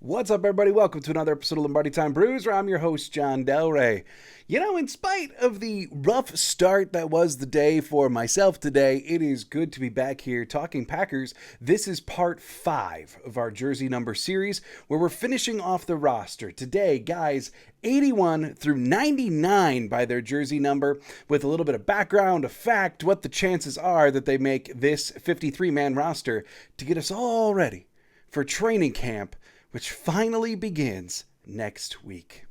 What's up, everybody? Welcome to another episode of Lombardi Time Brews, where I'm your host, John Del Rey. You know, in spite of the rough start that was the day for myself today, it is good to be back here talking Packers. This is part 5 of our jersey number series, where we're finishing off the roster. Today, guys, 81 through 99 by their jersey number, with a little bit of background, a fact, what the chances are that they make this 53-man roster to get us all ready for training camp, which finally begins next week.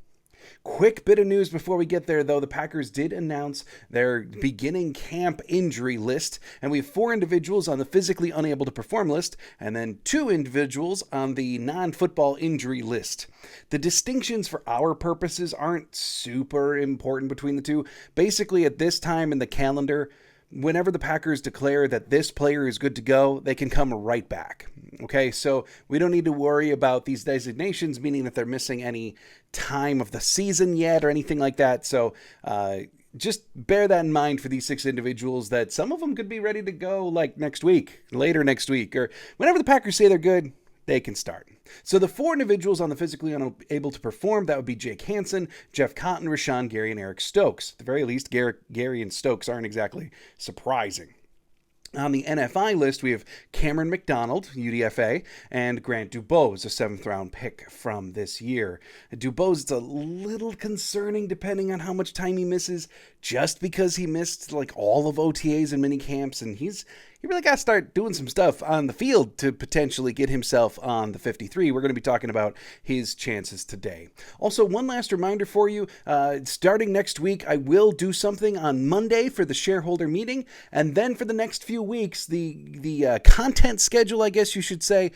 Quick bit of news before we get there, though. The Packers did announce their beginning camp injury list, and we have 4 individuals on the physically unable to perform list, and then 2 individuals on the non-football injury list. The distinctions for our purposes aren't super important between the two. Basically, at this time in the calendar, whenever the Packers declare that this player is good to go, they can come right back. Okay, so we don't need to worry about these designations, meaning that they're missing any time of the season yet or anything like that. So just bear that in mind for these 6 individuals, that some of them could be ready to go like next week, later next week, or whenever the Packers say they're good, they can start. So the 4 individuals on the physically unable to perform, that would be Jake Hansen, Jeff Cotton, Rashawn Gary, and Eric Stokes. At the very least, Gary and Stokes aren't exactly surprising. On the NFI list, we have Cameron McDonald, UDFA, and Grant Dubose, a 7th-round pick from this year. Dubose is a little concerning depending on how much time he misses, just because he missed like all of OTAs and mini camps, and he really got to start doing some stuff on the field to potentially get himself on the 53. We're going to be talking about his chances today. Also, one last reminder for you, starting next week, I will do something on Monday for the shareholder meeting, and then for the next few weeks, the content schedule, I guess you should say,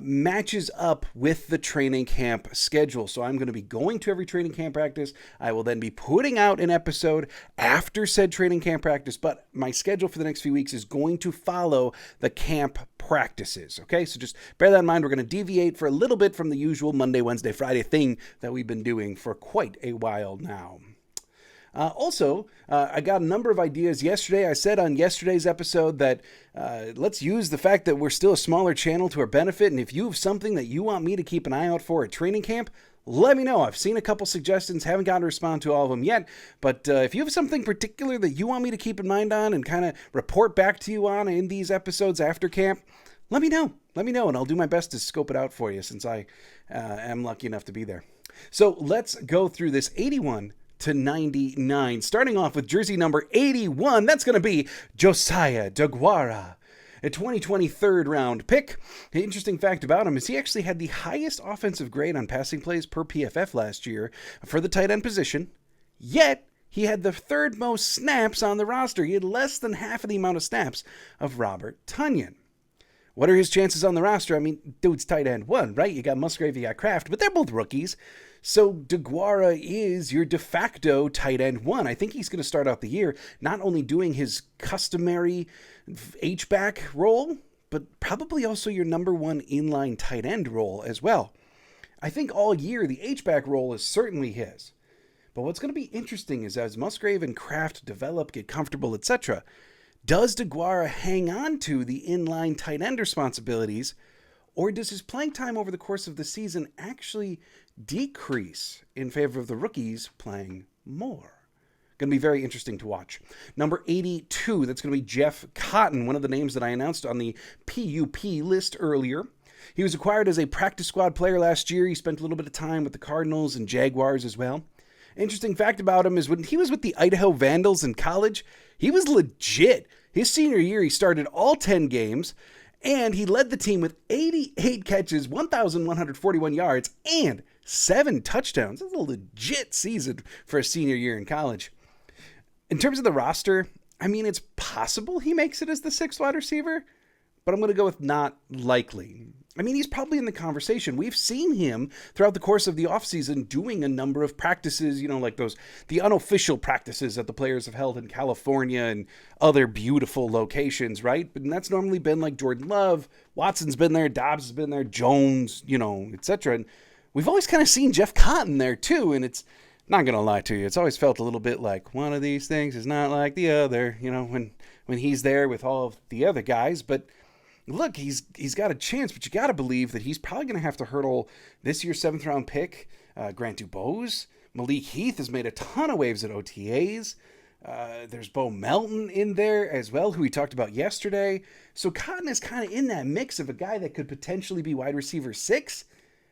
matches up with the training camp schedule. So I'm going to be going to every training camp practice. I will then be putting out an episode after said training camp practice, but my schedule for the next few weeks is going to follow the camp practices. Okay, so just bear that in mind. We're going to deviate for a little bit from the usual Monday, Wednesday, Friday thing that we've been doing for quite a while now. I got a number of ideas yesterday. I said on yesterday's episode that let's use the fact that we're still a smaller channel to our benefit, and if you have something that you want me to keep an eye out for at training camp, let me know. I've seen a couple suggestions, haven't gotten to respond to all of them yet, but if you have something particular that you want me to keep in mind on and kind of report back to you on in these episodes after camp, let me know. Let me know, and I'll do my best to scope it out for you, since I am lucky enough to be there. So let's go through this 81 to 99, starting off with jersey number 81. That's going to be Josiah DeGuara, a 2020 third-round pick. The interesting fact about him is he actually had the highest offensive grade on passing plays per PFF last year for the tight end position, yet he had the 3rd most snaps on the roster. He had less than half of the amount of snaps of Robert Tonyan. What are his chances on the roster? I mean, dude's tight end 1, right? You got Musgrave, you got Kraft, but they're both rookies. So DeGuara is your de facto tight end 1. I think he's going to start out the year not only doing his customary H-back role, but probably also your number 1 inline tight end role as well. I think all year the H-back role is certainly his. But what's going to be interesting is as Musgrave and Kraft develop, get comfortable, etc., does DeGuara hang on to the inline tight end responsibilities, or does his playing time over the course of the season actually decrease in favor of the rookies playing more? Going to be very interesting to watch. Number 82, that's going to be Jeff Cotton, one of the names that I announced on the PUP list earlier. He was acquired as a practice squad player last year. He spent a little bit of time with the Cardinals and Jaguars as well. Interesting fact about him is when he was with the Idaho Vandals in college, he was legit. His senior year, he started all 10 games, and he led the team with 88 catches, 1,141 yards, and 7 touchdowns. That's a legit season for a senior year in college. In terms of the roster, I mean, it's possible he makes it as the 6th wide receiver, but I'm going to go with not likely. I mean, he's probably in the conversation. We've seen him throughout the course of the offseason doing a number of practices, like the unofficial practices that the players have held in California and other beautiful locations, right? And that's normally been like Jordan Love, Watson's been there, Dobbs has been there, Jones, etc. And we've always kind of seen Jeff Cotton there too, and it's not going to lie to you, it's always felt a little bit like one of these things is not like the other, when he's there with all of the other guys, but look, he's got a chance, but you got to believe that he's probably going to have to hurdle this year's 7th-round pick, Grant Dubose. Malik Heath has made a ton of waves at OTAs. There's Bo Melton in there as well, who we talked about yesterday. So Cotton is kind of in that mix of a guy that could potentially be wide receiver 6,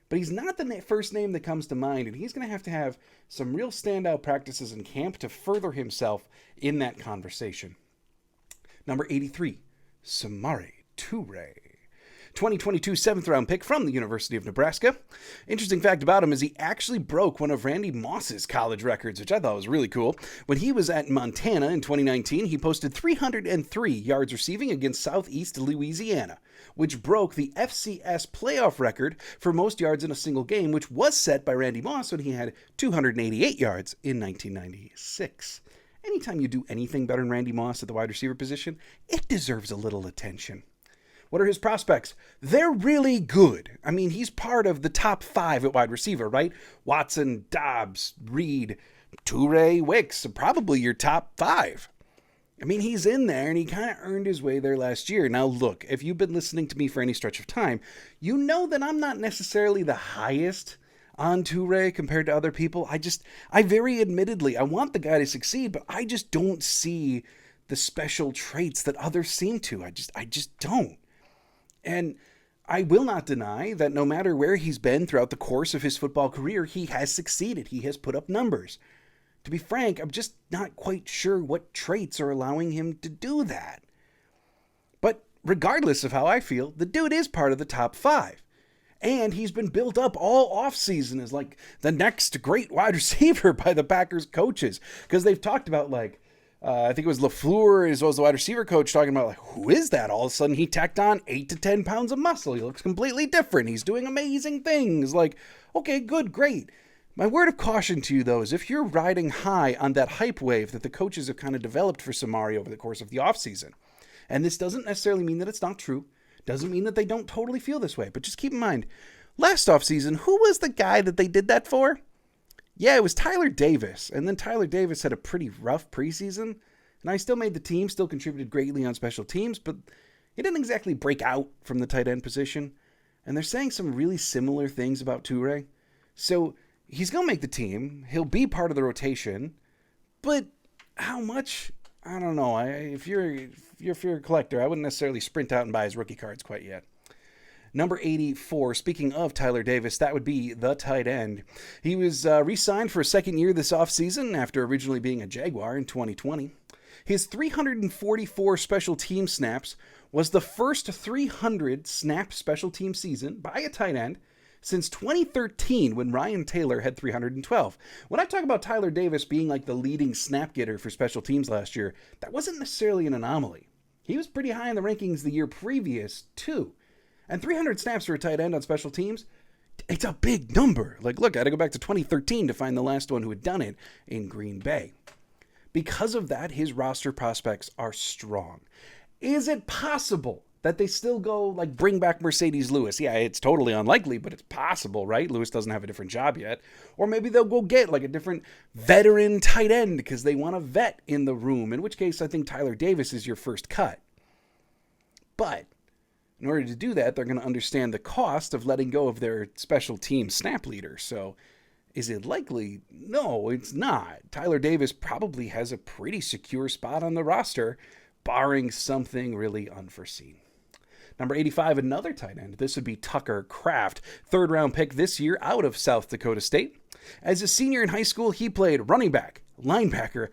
but he's not the first name that comes to mind, and he's going to have some real standout practices in camp to further himself in that conversation. Number 83, Samori Toure. 2022 7th-round pick from the University of Nebraska. Interesting fact about him is he actually broke one of Randy Moss's college records, which I thought was really cool. When he was at Montana in 2019, he posted 303 yards receiving against Southeast Louisiana, which broke the FCS playoff record for most yards in a single game, which was set by Randy Moss when he had 288 yards in 1996. Anytime you do anything better than Randy Moss at the wide receiver position, it deserves a little attention. What are his prospects? They're really good. I mean, he's part of the top 5 at wide receiver, right? Watson, Dobbs, Reed, Toure, Wicks, probably your top 5. I mean, he's in there, and he kind of earned his way there last year. Now, look, if you've been listening to me for any stretch of time, you know that I'm not necessarily the highest on Toure compared to other people. I very admittedly, I want the guy to succeed, but I just don't see the special traits that others seem to. I just don't. And I will not deny that no matter where he's been throughout the course of his football career, he has succeeded. He has put up numbers. To be frank, I'm just not quite sure what traits are allowing him to do that. But regardless of how I feel, the dude is part of the top 5. And he's been built up all offseason as like the next great wide receiver by the Packers coaches. Because they've talked about I think it was LaFleur as well as the wide receiver coach talking about who is that? All of a sudden he tacked on 8 to 10 pounds of muscle. He looks completely different. He's doing amazing things. Okay, good, great. My word of caution to you, though, is if you're riding high on that hype wave that the coaches have kind of developed for Samori over the course of the offseason, and this doesn't necessarily mean that it's not true, doesn't mean that they don't totally feel this way, but just keep in mind, last offseason, who was the guy that they did that for? Yeah, it was Tyler Davis, and then Tyler Davis had a pretty rough preseason, and I still made the team, still contributed greatly on special teams, but he didn't exactly break out from the tight end position, and they're saying some really similar things about Toure. So he's going to make the team, he'll be part of the rotation, but how much? I don't know. If you're a collector, I wouldn't necessarily sprint out and buy his rookie cards quite yet. Number 84, speaking of Tyler Davis, that would be the tight end. He was re-signed for a second year this offseason after originally being a Jaguar in 2020. His 344 special team snaps was the first 300 snap special team season by a tight end since 2013 when Ryan Taylor had 312. When I talk about Tyler Davis being like the leading snap getter for special teams last year, that wasn't necessarily an anomaly. He was pretty high in the rankings the year previous, too. And 300 snaps for a tight end on special teams, it's a big number. Look, I had to go back to 2013 to find the last one who had done it in Green Bay. Because of that, his roster prospects are strong. Is it possible that they still go, bring back Mercedes Lewis? Yeah, it's totally unlikely, but it's possible, right? Lewis doesn't have a different job yet. Or maybe they'll go get, a different veteran tight end because they want a vet in the room, in which case I think Tyler Davis is your first cut. But in order to do that, they're going to understand the cost of letting go of their special team snap leader. So is it likely? No, it's not. Tyler Davis probably has a pretty secure spot on the roster, barring something really unforeseen. Number 85, another tight end. This would be Tucker Kraft, 3rd-round pick this year out of South Dakota State. As a senior in high school, he played running back, linebacker,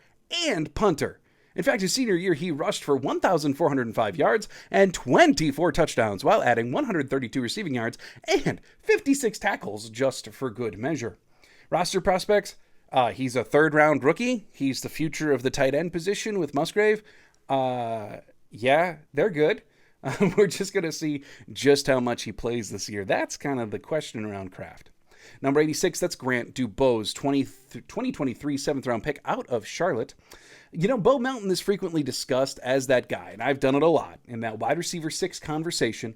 and punter. In fact, his senior year, he rushed for 1,405 yards and 24 touchdowns while adding 132 receiving yards and 56 tackles just for good measure. Roster prospects, he's a 3rd-round rookie. He's the future of the tight end position with Musgrave. Yeah, they're good. We're just going to see just how much he plays this year. That's kind of the question around Kraft. Number 86, that's Grant Dubose, 2023 7th-round pick out of Charlotte. Bo Melton is frequently discussed as that guy, and I've done it a lot, in that wide receiver 6 conversation.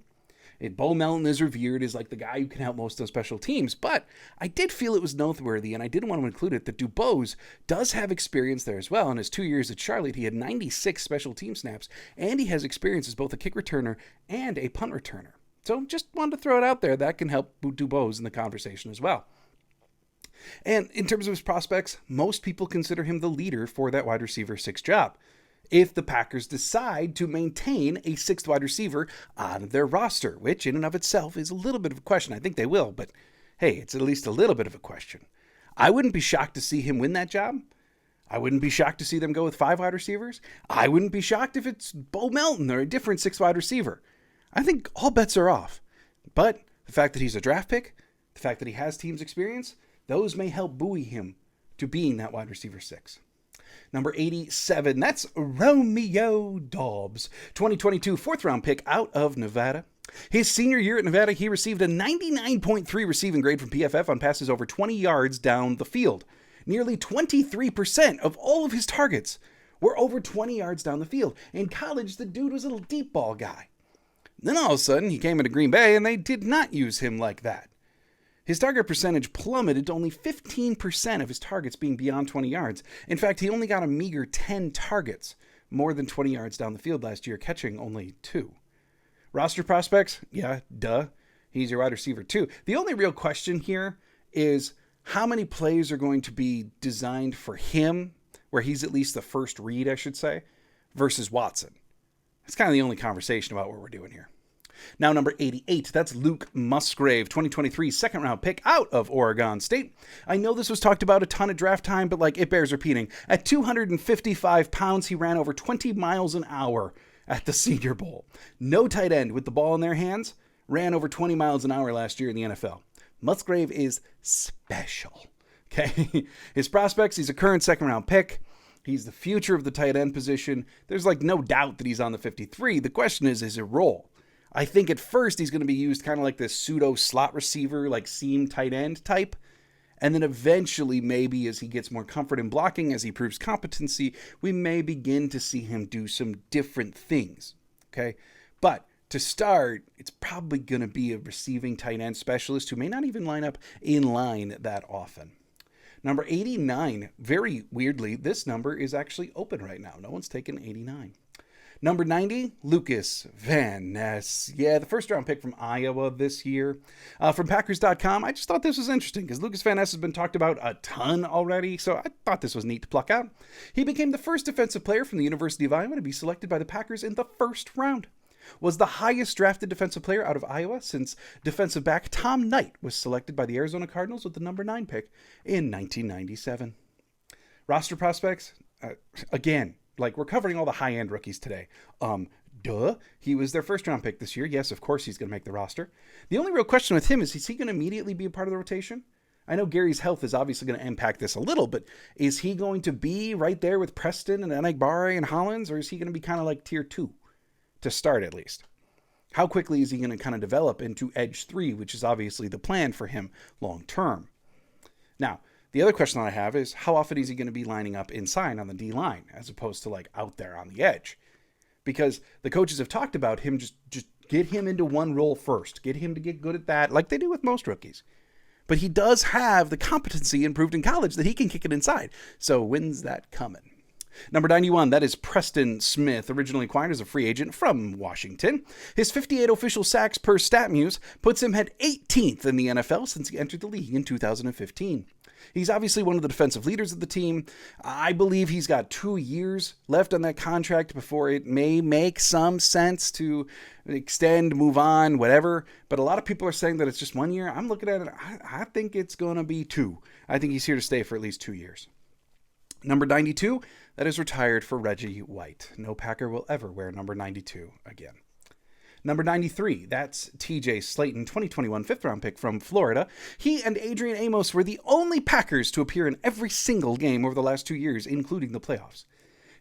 Bo Melton is revered as like the guy who can help most on special teams, but I did feel it was noteworthy, and I didn't want to include it, that Dubose does have experience there as well. In his 2 years at Charlotte, he had 96 special team snaps, and he has experience as both a kick returner and a punt returner. So just wanted to throw it out there. That can help Dubose in the conversation as well. And in terms of his prospects, most people consider him the leader for that wide receiver 6 job. If the Packers decide to maintain a 6th wide receiver on their roster, which in and of itself is a little bit of a question. I think they will, but hey, it's at least a little bit of a question. I wouldn't be shocked to see him win that job. I wouldn't be shocked to see them go with 5 wide receivers. I wouldn't be shocked if it's Bo Melton or a different 6 wide receiver. I think all bets are off. But the fact that he's a draft pick, the fact that he has team's experience, those may help buoy him to being that wide receiver 6. Number 87, that's Romeo Doubs, 2022 4th-round pick out of Nevada. His senior year at Nevada, he received a 99.3 receiving grade from PFF on passes over 20 yards down the field. Nearly 23% of all of his targets were over 20 yards down the field. In college, the dude was a little deep ball guy. Then all of a sudden, he came into Green Bay, and they did not use him like that. His target percentage plummeted to only 15% of his targets being beyond 20 yards. In fact, he only got a meager 10 targets, more than 20 yards down the field last year, catching only 2. Roster prospects? Yeah, duh. He's your wide receiver 2. The only real question here is how many plays are going to be designed for him, where he's at least the first read, I should say, versus Watson. That's kind of the only conversation about what we're doing here. Now, number 88, that's Luke Musgrave, 2023 2nd-round pick out of Oregon State. I know this was talked about a ton at draft time, but it bears repeating. At 255 pounds, he ran over 20 miles an hour at the Senior Bowl. No tight end with the ball in their hands ran over 20 miles an hour last year in the NFL. Musgrave is special. Okay, his prospects, he's a current 2nd-round pick. He's the future of the tight end position. There's no doubt that he's on the 53. The question is his role? I think at first he's going to be used kind of like this pseudo slot receiver, like seam tight end type. And then eventually, maybe as he gets more comfort in blocking, as he proves competency, we may begin to see him do some different things. Okay. But to start, it's probably going to be a receiving tight end specialist who may not even line up in line that often. Number 89, very weirdly, this number is actually open right now. No one's taken 89. Number 90, Lucas Van Ness. Yeah, the 1st-round pick from Iowa this year. From Packers.com, I just thought this was interesting because Lucas Van Ness has been talked about a ton already, so I thought this was neat to pluck out. He became the first defensive player from the University of Iowa to be selected by the Packers in the 1st round. Was the highest drafted defensive player out of Iowa since defensive back Tom Knight was selected by the Arizona Cardinals with the number 9 pick in 1997. Roster prospects, again, we're covering all the high-end rookies today. Duh. He was their 1st-round pick this year. Yes, of course he's going to make the roster. The only real question with him is he going to immediately be a part of the rotation? I know Gary's health is obviously going to impact this a little, but is he going to be right there with Preston and Enagbare and Hollins, or is he going to be kind of like tier 2 to start at least? How quickly is he going to kind of develop into edge 3, which is obviously the plan for him long term? Now, the other question that I have is how often is he going to be lining up inside on the D-line as opposed to out there on the edge? Because the coaches have talked about him, just get him into one role first. Get him to get good at that like they do with most rookies. But he does have the competency improved in college that he can kick it inside. So when's that coming? Number 91, that is Preston Smith, originally acquired as a free agent from Washington. His 58 official sacks per StatMuse puts him at 18th in the NFL since he entered the league in 2015. He's obviously one of the defensive leaders of the team. I believe he's got 2 years left on that contract before it may make some sense to extend, move on, whatever. But a lot of people are saying that it's just 1 year. I'm looking at it. I think it's going to be 2. I think he's here to stay for at least 2 years. Number 92, that is retired for Reggie White. No Packer will ever wear number 92 again. Number 93, that's TJ Slayton, 2021 5th-round pick from Florida. He and Adrian Amos were the only Packers to appear in every single game over the last 2 years, including the playoffs.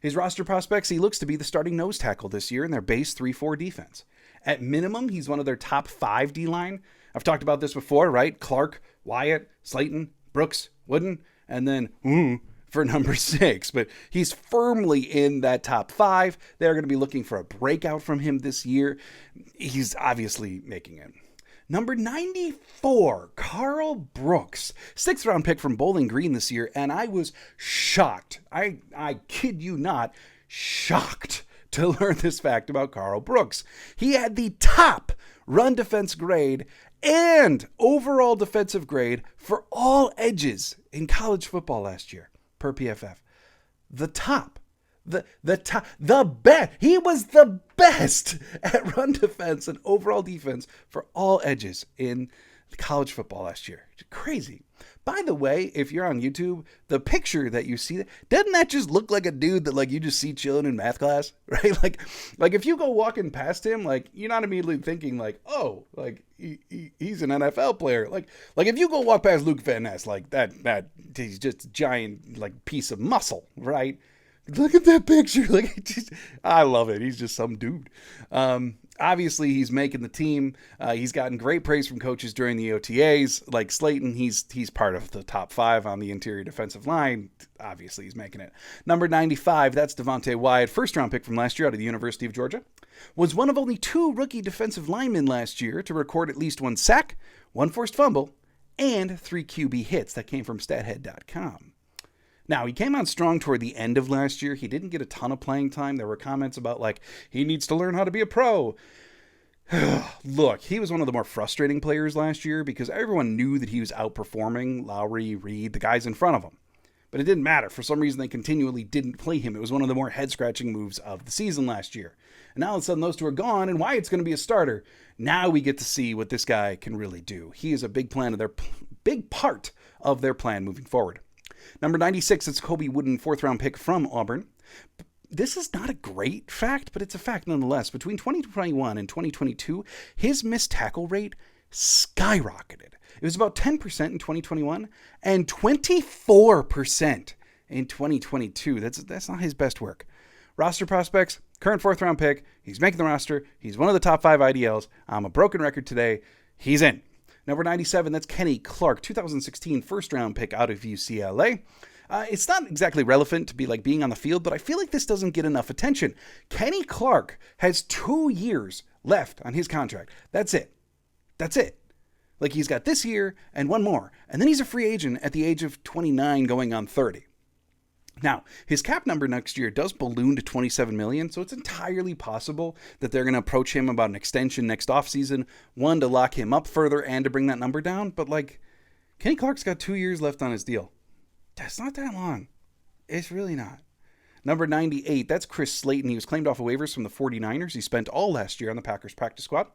His roster prospects, he looks to be the starting nose tackle this year in their base 3-4 defense. At minimum, he's one of their top 5 D-line. I've talked about this before, right? Clark, Wyatt, Slayton, Brooks, Wooden, and then for number 6, but he's firmly in that top 5. They're going to be looking for a breakout from him this year. He's obviously making it. Number 94, Carl Brooks, 6th round pick from Bowling Green this year, and I was shocked. I kid you not, shocked to learn this fact about Carl Brooks. He had the top run defense grade and overall defensive grade for all edges in college football last year per PFF. The top. The best. He was the best at run defense and overall defense for all edges in college football last year. Crazy. By the way, if you're on YouTube, the picture that you see, doesn't that just look like a dude that like you just see chilling in math class, right? Like if you go walking past him, like you're not immediately thinking like, oh, like he's an NFL player. Like if you go walk past Luke Van Ness, like that he's just a giant like piece of muscle, right? Look at that picture. Like, I love it. He's just some dude. Obviously, he's making the team. He's gotten great praise from coaches during the OTAs. Like Slayton, he's part of the top 5 on the interior defensive line. Obviously, he's making it. Number 95, that's Devontae Wyatt, 1st-round pick from last year out of the University of Georgia. Was one of only 2 rookie defensive linemen last year to record at least 1 sack, 1 forced fumble, and 3 QB hits. That came from stathead.com. Now, he came on strong toward the end of last year. He didn't get a ton of playing time. There were comments about, like, he needs to learn how to be a pro. Look, he was one of the more frustrating players last year because everyone knew that he was outperforming Lowry, Reed, the guys in front of him. But it didn't matter. For some reason, they continually didn't play him. It was one of the more head-scratching moves of the season last year. And now all of a sudden, those 2 are gone, and Wyatt's going to be a starter. Now we get to see what this guy can really do. He is a big part of their plan moving forward. Number 96, it's Kobe Wooden, 4th-round pick from Auburn. This is not a great fact, but it's a fact nonetheless. Between 2021 and 2022, his missed tackle rate skyrocketed. It was about 10% in 2021 and 24% in 2022. That's not his best work. Roster prospects, current 4th-round pick. He's making the roster. He's one of the top 5 IDLs. I'm a broken record today. He's in. Number 97, that's Kenny Clark, 2016 1st-round pick out of UCLA. It's not exactly relevant to be like being on the field, but I feel like this doesn't get enough attention. Kenny Clark has 2 years left on his contract. That's it. Like he's got this year and 1 more. And then he's a free agent at the age of 29 going on 30. Now, his cap number next year does balloon to $27 million, so it's entirely possible that they're going to approach him about an extension next offseason, 1, to lock him up further and to bring that number down. But, like, Kenny Clark's got 2 years left on his deal. That's not that long. It's really not. Number 98, that's Chris Slayton. He was claimed off of waivers from the 49ers. He spent all last year on the Packers practice squad.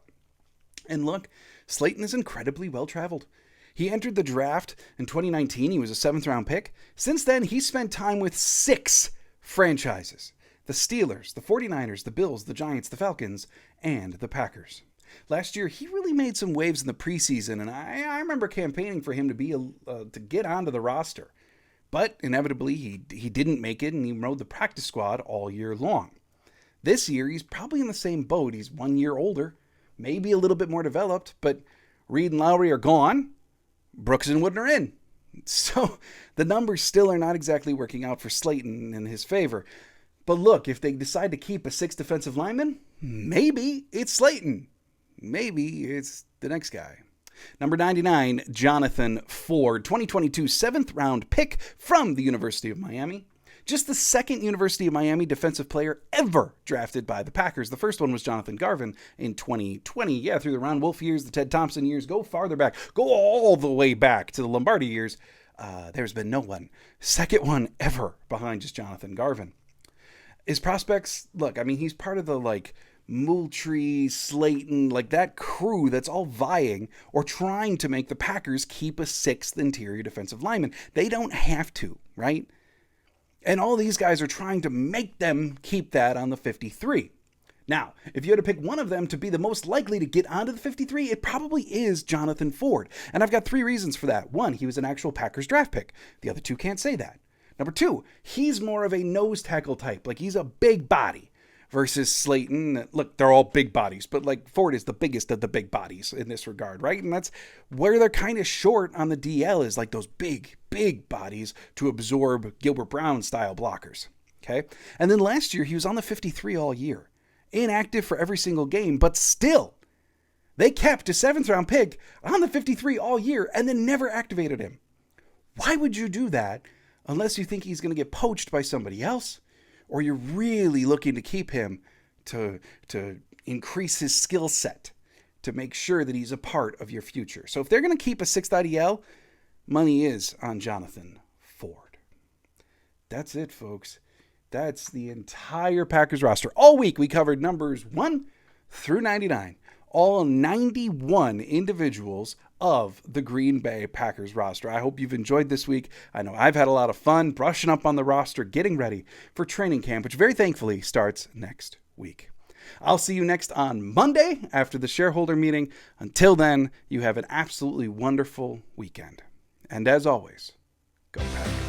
And look, Slayton is incredibly well-traveled. He entered the draft in 2019. He was a 7th-round pick. Since then, he spent time with 6 franchises. The Steelers, the 49ers, the Bills, the Giants, the Falcons, and the Packers. Last year, he really made some waves in the preseason, and I remember campaigning for him to get onto the roster. But inevitably, he didn't make it, and he rode the practice squad all year long. This year, he's probably in the same boat. He's 1 year older, maybe a little bit more developed, but Reed and Lowry are gone. Brooks and Wooden are in. So the numbers still are not exactly working out for Slayton in his favor. But look, if they decide to keep a 6th defensive lineman, maybe it's Slayton. Maybe it's the next guy. Number 99, Jonathan Ford, 2022 7th-round pick from the University of Miami. Just the 2nd University of Miami defensive player ever drafted by the Packers. The first one was Jonathan Garvin in 2020. Yeah, through the Ron Wolf years, the Ted Thompson years, go farther back. Go all the way back to the Lombardi years. There's been no one. 2nd one ever behind just Jonathan Garvin. His prospects, look, I mean, he's part of the, like, Moultrie, Slayton, like that crew that's all vying or trying to make the Packers keep a 6th interior defensive lineman. They don't have to, right? And all these guys are trying to make them keep that on the 53. Now, if you had to pick one of them to be the most likely to get onto the 53, it probably is Jonathan Ford. And I've got 3 reasons for that. 1, he was an actual Packers draft pick. The other 2 can't say that. Number 2, he's more of a nose tackle type. Like, he's a big body. versus Slayton. Look, they're all big bodies, but like Ford is the biggest of the big bodies in this regard, right? And that's where they're kind of short on the DL, is like those big bodies to absorb Gilbert Brown style blockers. Okay. And then last year he was on the 53 all year, inactive for every single game, but still they kept a 7th round pick on the 53 all year and then never activated him. Why would you do that unless you think he's going to get poached by somebody else, or you're really looking to keep him to increase his skill set, to make sure that he's a part of your future? So if they're going to keep a 6th IDL, money is on Jonathan Ford. That's it, folks. That's the entire Packers roster. All week we covered numbers 1 through 99. All 91 individuals of the Green Bay Packers roster. I hope you've enjoyed this week. I know I've had a lot of fun brushing up on the roster, getting ready for training camp, which very thankfully starts next week. I'll see you next on Monday after the shareholder meeting. Until then, you have an absolutely wonderful weekend. And as always, go Packers.